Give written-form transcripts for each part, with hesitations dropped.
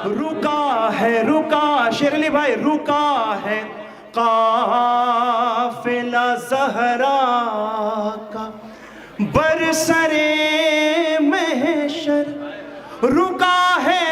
رکا شیر علی بھائی، رکا ہے قافلہ زہرا کا برسرے محشر، رکا ہے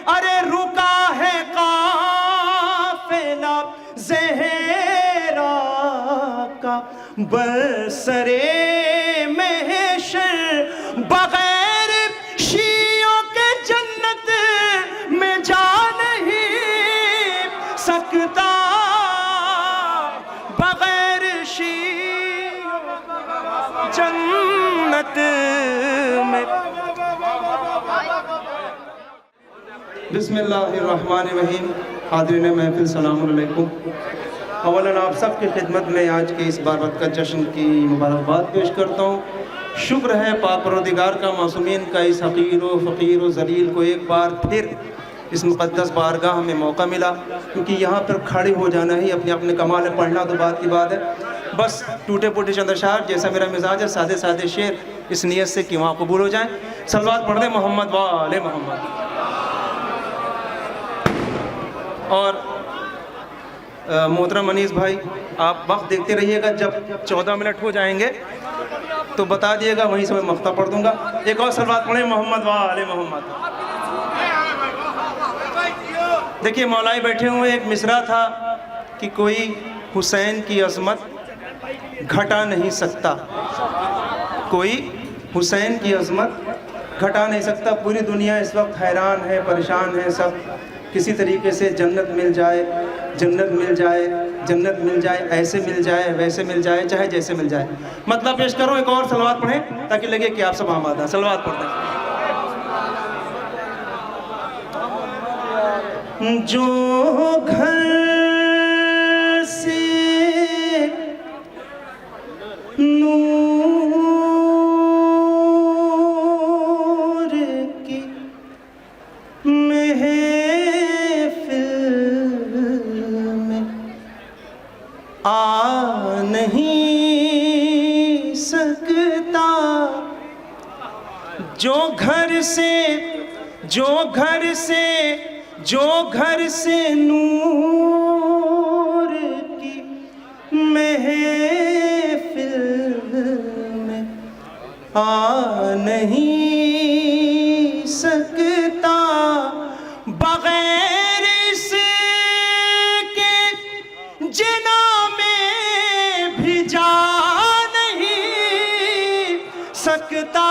ارے رکا ہے قافلہ زہرا کا برسرے محشر، بغیر شیعوں کے جنت میں جا نہیں سکتا، بغیر شیعوں جنت میں۔ بسم اللہ الرحمن الرحیم۔ حاضرین محفل سلام علیکم۔ اولاً آپ سب کی خدمت میں آج کے اس بارات کا جشن کی مبارکباد پیش کرتا ہوں۔ شکر ہے پاک پروردگار کا، معصومین کا، اس حقیر و فقیر و ذلیل کو ایک بار پھر اس مقدس بارگاہ میں موقع ملا، کیونکہ یہاں پر کھڑے ہو جانا ہی اپنے اپنے کمال ہے، پڑھنا تو بات کی بات ہے، بس ٹوٹے پوٹے چند اشعار جیسا میرا مزاج ہے، سادے سادے شعر اس نیت سے کہ وہاں قبول ہو جائیں۔ صلوات پڑھ دیں محمد و آل محمد۔ اور محترم انیس بھائی، آپ وقت دیکھتے رہیے گا، جب 14 منٹ ہو جائیں گے تو بتا دیے گا، وہیں سے میں مقطع پڑھ دوں گا۔ ایک اور صلوات پڑھیں محمد و آل محمد۔ دیکھیے مولائی بیٹھے ہوئے، ایک مصرع تھا کہ کوئی حسین کی عظمت گھٹا نہیں سکتا، کوئی حسین کی عظمت گھٹا نہیں سکتا۔ پوری دنیا اس وقت حیران ہے، پریشان ہے، سب کسی طریقے سے جنت مل جائے، جنت مل جائے، جنت مل جائے، ایسے مل جائے، ویسے مل جائے، چاہے جیسے مل جائے۔ مطلب پیش کروں، ایک اور صلوات پڑھیں تاکہ لگے کہ آپ سب آمادہ ہیں۔ صلوات پڑھتے ہیں۔ جو گھر سے نور کی محفل میں آ نہیں سکتا، جو گھر سے نور کی محفل میں آ نہیں سکتا، بغیر اس کے جنا میں بھی جا نہیں سکتا،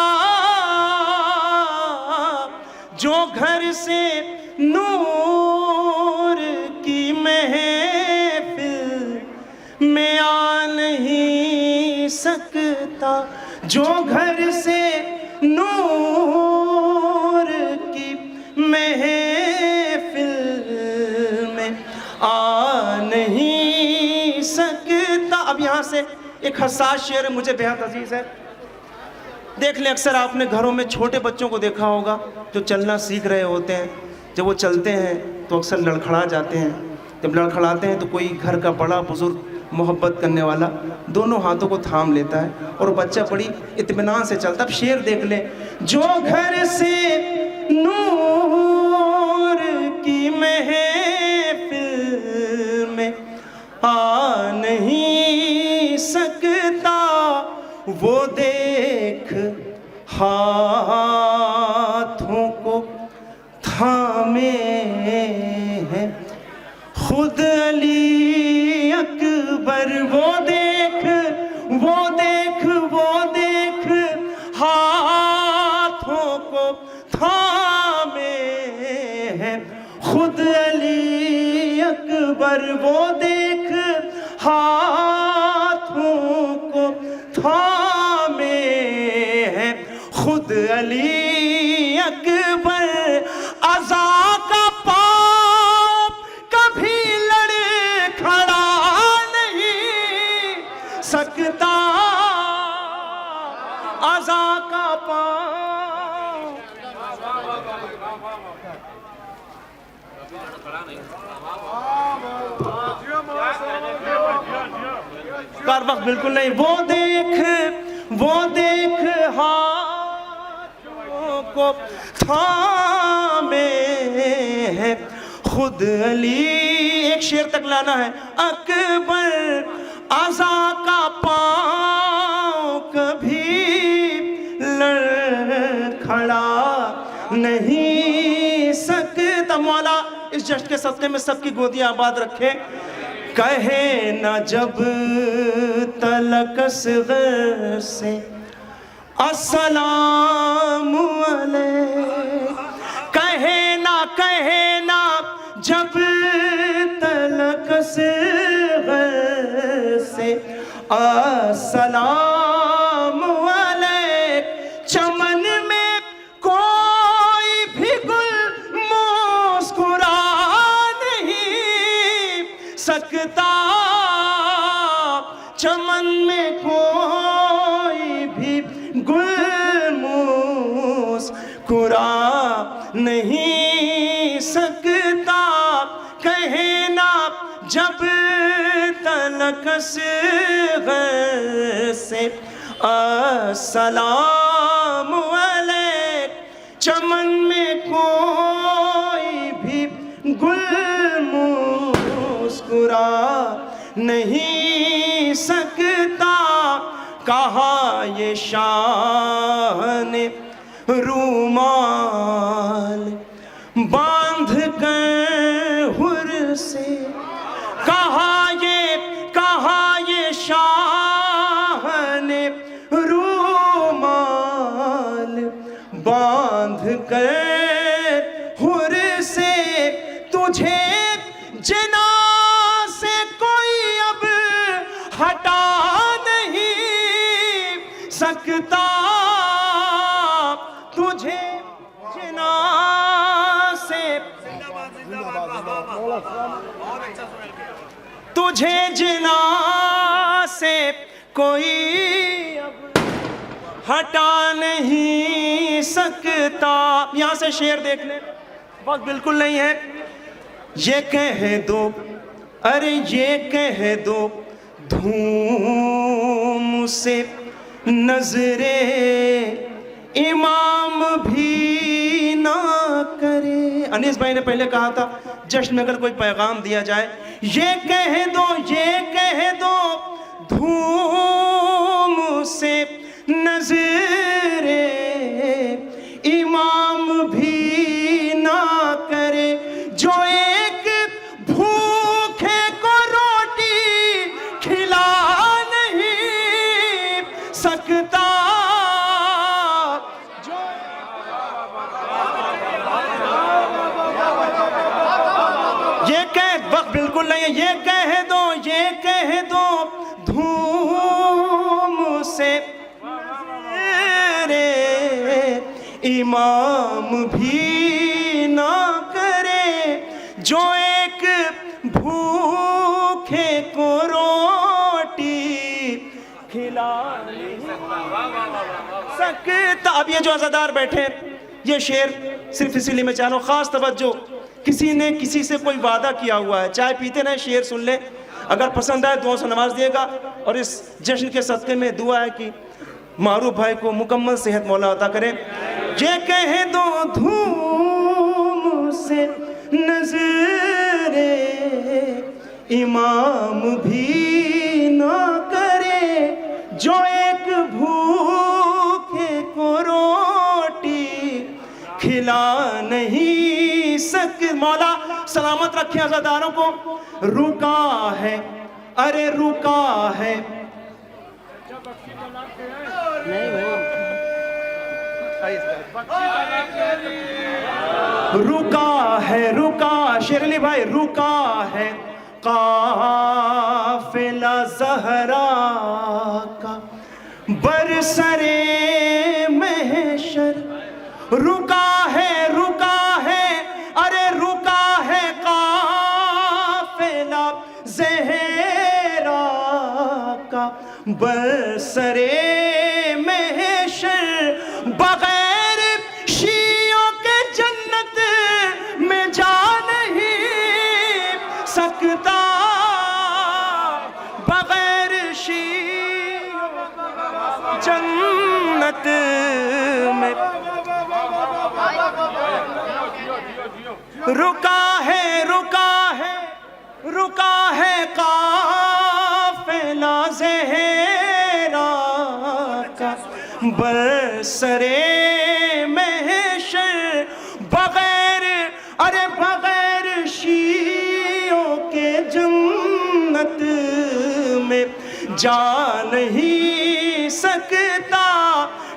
جو گھر سے نور کی محفل میں آ نہیں سکتا، جو گھر سے نور کی محفل میں آ نہیں سکتا۔ اب یہاں سے ایک حساس شعر مجھے بہت عزیز ہے۔ دیکھ لیں، اکثر آپ نے گھروں میں چھوٹے بچوں کو دیکھا ہوگا جو چلنا سیکھ رہے ہوتے ہیں، جب وہ چلتے ہیں تو اکثر لڑکھڑا جاتے ہیں، جب لڑکھڑاتے ہیں تو کوئی گھر کا بڑا بزرگ محبت کرنے والا دونوں ہاتھوں کو تھام لیتا ہے اور بچہ بڑی اطمینان سے چلتا۔ اب شعر دیکھ لیں، جو گھر سے نور کی محفل میں آ نہیں سکتا، وہ دیکھ ہاتھوں کو تھامے ہیں خود علی اکبر، وہ دیکھ ہاتھوں کو تھامے ہیں خود علی اکبر، وہ دیکھ ہاتھوں کو تھامے ہیں خود علی اکبر، عزا کا پاؤں کبھی لڑکھڑا نہیں سکتا، عزا کا پاؤں۔ کار وقت بالکل نہیں، وہ دیکھ ہاتھوں کو تھامے خود علی. ایک شعر تک لانا ہے. اکبر آزا کا پاؤں کبھی لڑکھڑا نہیں سکتا. مولا اس جشن کے صدقے میں سب کی گودیاں آباد رکھے. کہے نہ جب تلک اصغر سے السلام علیک. کہے نہ جب تلک اصغر سے السلام علیک. چمن میں کوئی بھی گل مسکرا نہیں سکتا. چمن میں کوئی بھی گل مسکرا نہیں سکتا. کہنا جب تلک اصغر سے السلام علیک. چمن میں کوئی بھی گل مسکرا نہیں سکتا. کہا یہ شاہ نے رومال باندھ کر حر سے. کہا یہ شاہ نے رومال باندھ کر حر سے. تجھے جنا سے کوئی اب ہٹا نہیں سکتا. تجھے جنا سے کوئی اب ہٹا نہیں سکتا. یہاں سے شعر دیکھ لیں, وقت بالکل نہیں ہے. یہ کہہ دو, ارے یہ کہہ دو دھوم سے نظر امام بھی نہ کرے. انیس بھائی نے پہلے کہا تھا جشن میں اگر کوئی پیغام دیا جائے, یہ کہہ دو دھوم سے نظر امام بھی نہ کرے. جو ایک بھوکے کو روٹی کھلا نہیں سکتا. وقت بالکل نہیں ہے. یہ کہہ دو دھوم سے امام بھی نہ کرے. جو ایک بھوکے کو روٹی کھلا نہیں سکتا. اب یہ جو عزادار بیٹھے, یہ شعر صرف اسی لیے میں چاہ رہا ہوں خاص توجہ. کسی نے کسی سے کوئی وعدہ کیا ہوا ہے, چائے پیتے نہ شعر سن لیں. اگر پسند آئے دعاؤں سے نواز دیے گا. اور اس جشن کے صدقے میں دعا ہے کہ معروف بھائی کو مکمل صحت مولا عطا کرے. یہ کہہ دو دھوم سے نظر امام بھی نہ کرے. جو ایک بھوکے کو روٹی کھلا نہیں سکتا. مولا سلامت رکھے عزاداروں کو. رکا ہے, ارے رکا ہے, رکا شیر علی بھائی, رکا ہے قافلہ زہرا کا برسرے محشر. رکا ہے, ارے رکا ہے قافلہ زہرا کا برسرے محشر. بغیر شیعوں کے جنت میں جا نہیں سکتا. بغیر شیعوں جنت میں رکا ہے رکا ہے قافلہ زہرا کا برسرے محشر، بغیر بغیر شیعوں کے جنت میں جا نہیں سکتا،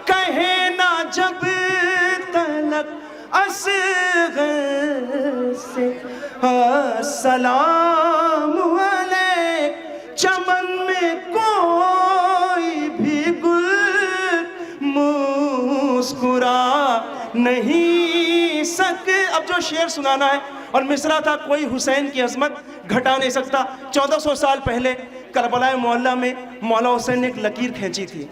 کہے نہ جب تلک اصغر سے السلام علیک، چمن میں کوئی بھی گل مسکرا نہیں اب جو شعر سنانا ہے اور مصرع تھا، کوئی حسین کی عظمت گھٹا نہیں سکتا۔ 1400 سال پہلے کربلا معلیٰ میں مولا حسین نے ایک لکیر کھینچی تھی۔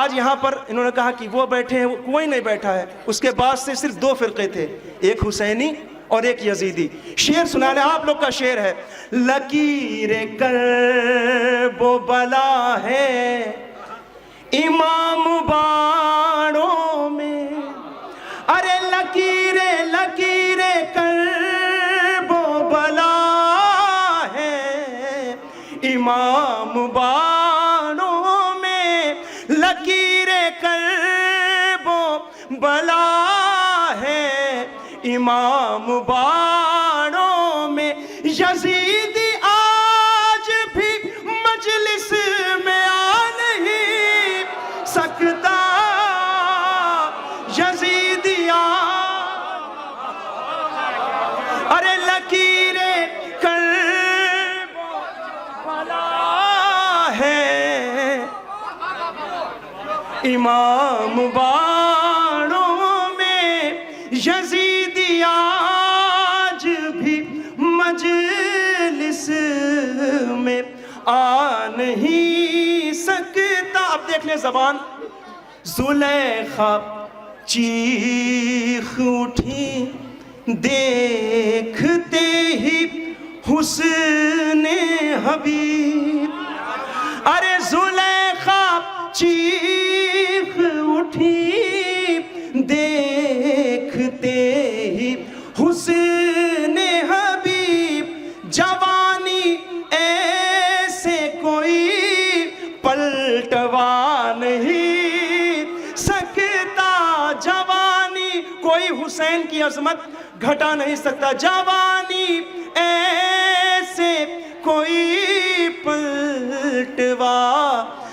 آج یہاں پر انہوں نے کہا کہ وہ بیٹھے ہیں، کوئی نہیں بیٹھا ہے، اس کے بعد سے صرف 2 فرقے تھے، ایک حسینی اور ایک یزیدی۔ شعر سنانے آپ لوگ کا شعر ہے، لکیر کرب و بلا ہے امام باڑوں میں، لکیر کرب و بلا ہے امام باڑوں میں، لکیر کرب و بلا ہے امام باڑوں میں، یزیدی آج بھی مجلس میں آ نہیں سکتا، یزیدی لکیر کرب و بلا ہے امام باڑوں میں، یزیدی آج بھی مجلس میں آ نہیں سکتا۔ اب دیکھ لیں زبان، زلیخا چیخ اٹھی دیکھتے ہی حسن حبیب، زلیخا چیخ اٹھی دیکھتے ہی حسن حبیب، جوانی ایسے کوئی پلٹوا نہیں سکتا، جوانی کوئی حسین کی عظمت گھٹا نہیں سکتا، جوانی ایسے کوئی پلٹوا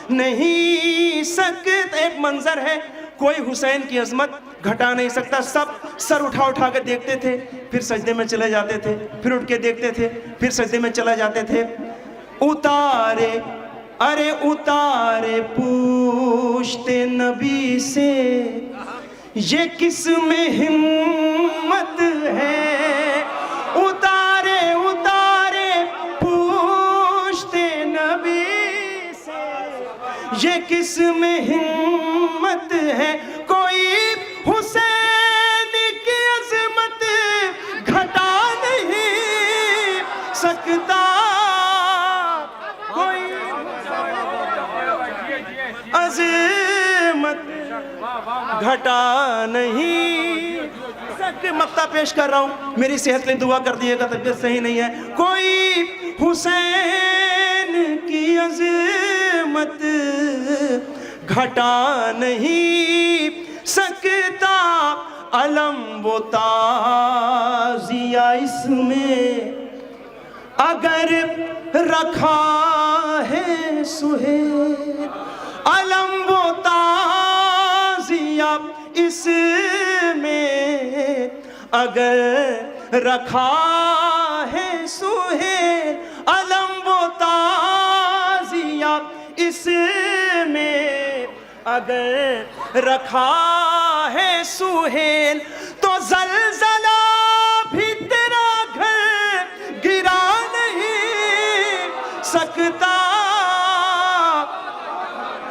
نہیں سکتا۔ ایک منظر ہے، کوئی حسین کی عظمت گھٹا نہیں سکتا۔ سب سر اٹھا کے دیکھتے تھے، پھر سجدے میں چلے جاتے تھے، پھر اٹھ کے دیکھتے تھے، پھر سجدے میں چلے جاتے تھے۔ اتارے پوچھتے نبی سے یہ کس میں ہمت ہے، اتارے پوچھتے نبی سے یہ کس میں ہمت ہے، کوئی حسین کی عظمت گھٹا نہیں سکتا، کوئی عظمت گھٹا نہیں سکتا۔ مقطع پیش کر رہا ہوں، میری صحت کے لیے دعا کر دیے گا، طبیعت صحیح نہیں ہے۔ کوئی حسین کی عظمت گھٹا نہیں سکتا، علم و تعزیہ اس میں اگر رکھا ہے سہیل، علم و تعزیہ اس میں اگر رکھا ہے سہیل، علم و تعزیہ اس میں اگر رکھا ہے سہیل، تو زلزلہ بھی تیرا گھر گرا نہیں سکتا،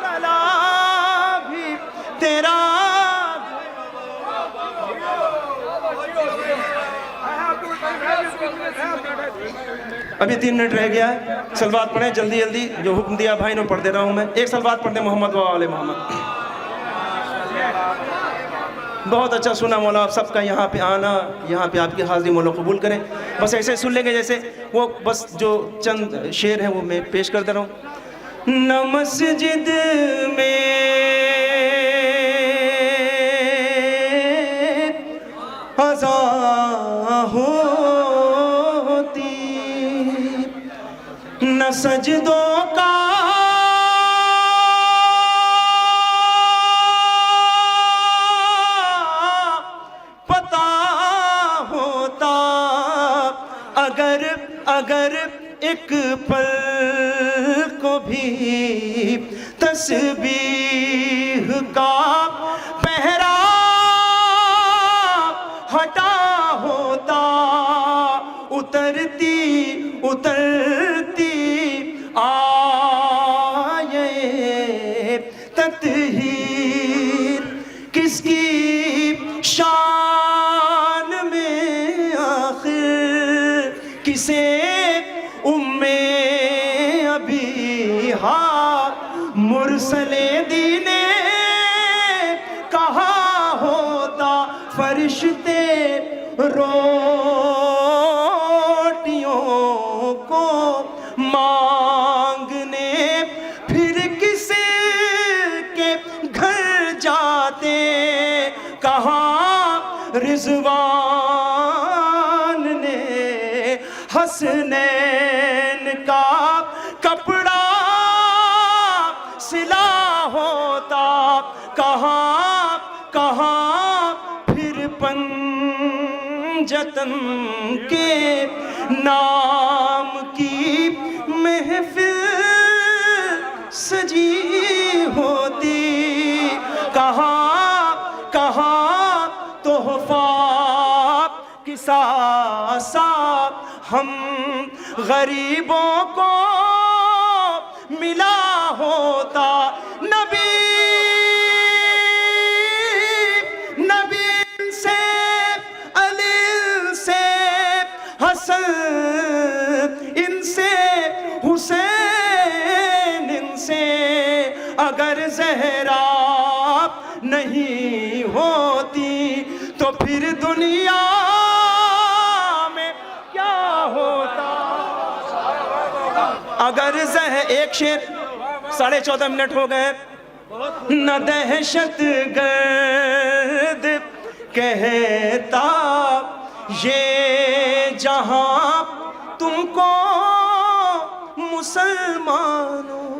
زلزلہ بھی تیرا ابھی 3 منٹ رہ گیا ہے، صلوات پڑھیں جلدی جلدی، جو حکم دیا بھائی نے پڑھ دے رہا ہوں میں۔ ایک صلوات پڑھ دیں محمد و آل محمد۔ بہت اچھا سنا مولا آپ سب کا یہاں پہ آنا، یہاں پہ آپ کی حاضری مولا قبول کریں. بس ایسے سن لیں گے جیسے وہ بس جو چند شعر ہیں وہ میں پیش کر دے رہا ہوں. نہ مسجد میں اذان ہوتی، نہ سجدوں کا اگر ایک پل کو بھی تسبیح کا پہرا ہٹا ہوتا، اترتی آیے تطہیر کس کی شان میں آخر، کسے مرسل دین کہا ہوتا، فرشتے روٹیوں کو مانگنے پھر کس کے گھر جاتے، کہاں رضوان نے حسنین کا کپڑا سلا ہوتا، کہاں پھر پنجتن کے نام کی محفل سجی ہوتی، کہاں تحفہ کسا سا ہم غریبوں کو ملا ہوتا، نبی سے علی سے حسن، ان سے حسین، ان سے اگر زہرا نہیں ہوتی تو پھر دنیا میں کیا ہوتا. اگر ایک شعر 14.5 منٹ ہو گئے. نہ دہشت گرد کہتا یہ جہاں تم کو مسلمانوں،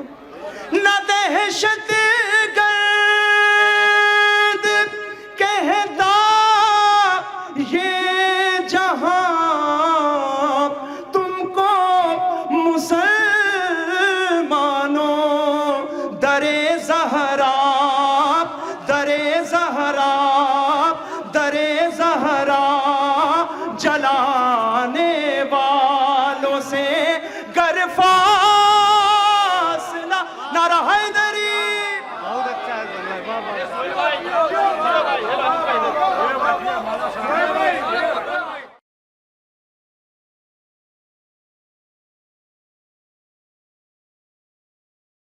نہ دہشت گرد کہتا یہ جہاں تم کو مسلمانوں، در زہرا جلانے والوں سے گر فاصلہ، نعرہ حیدر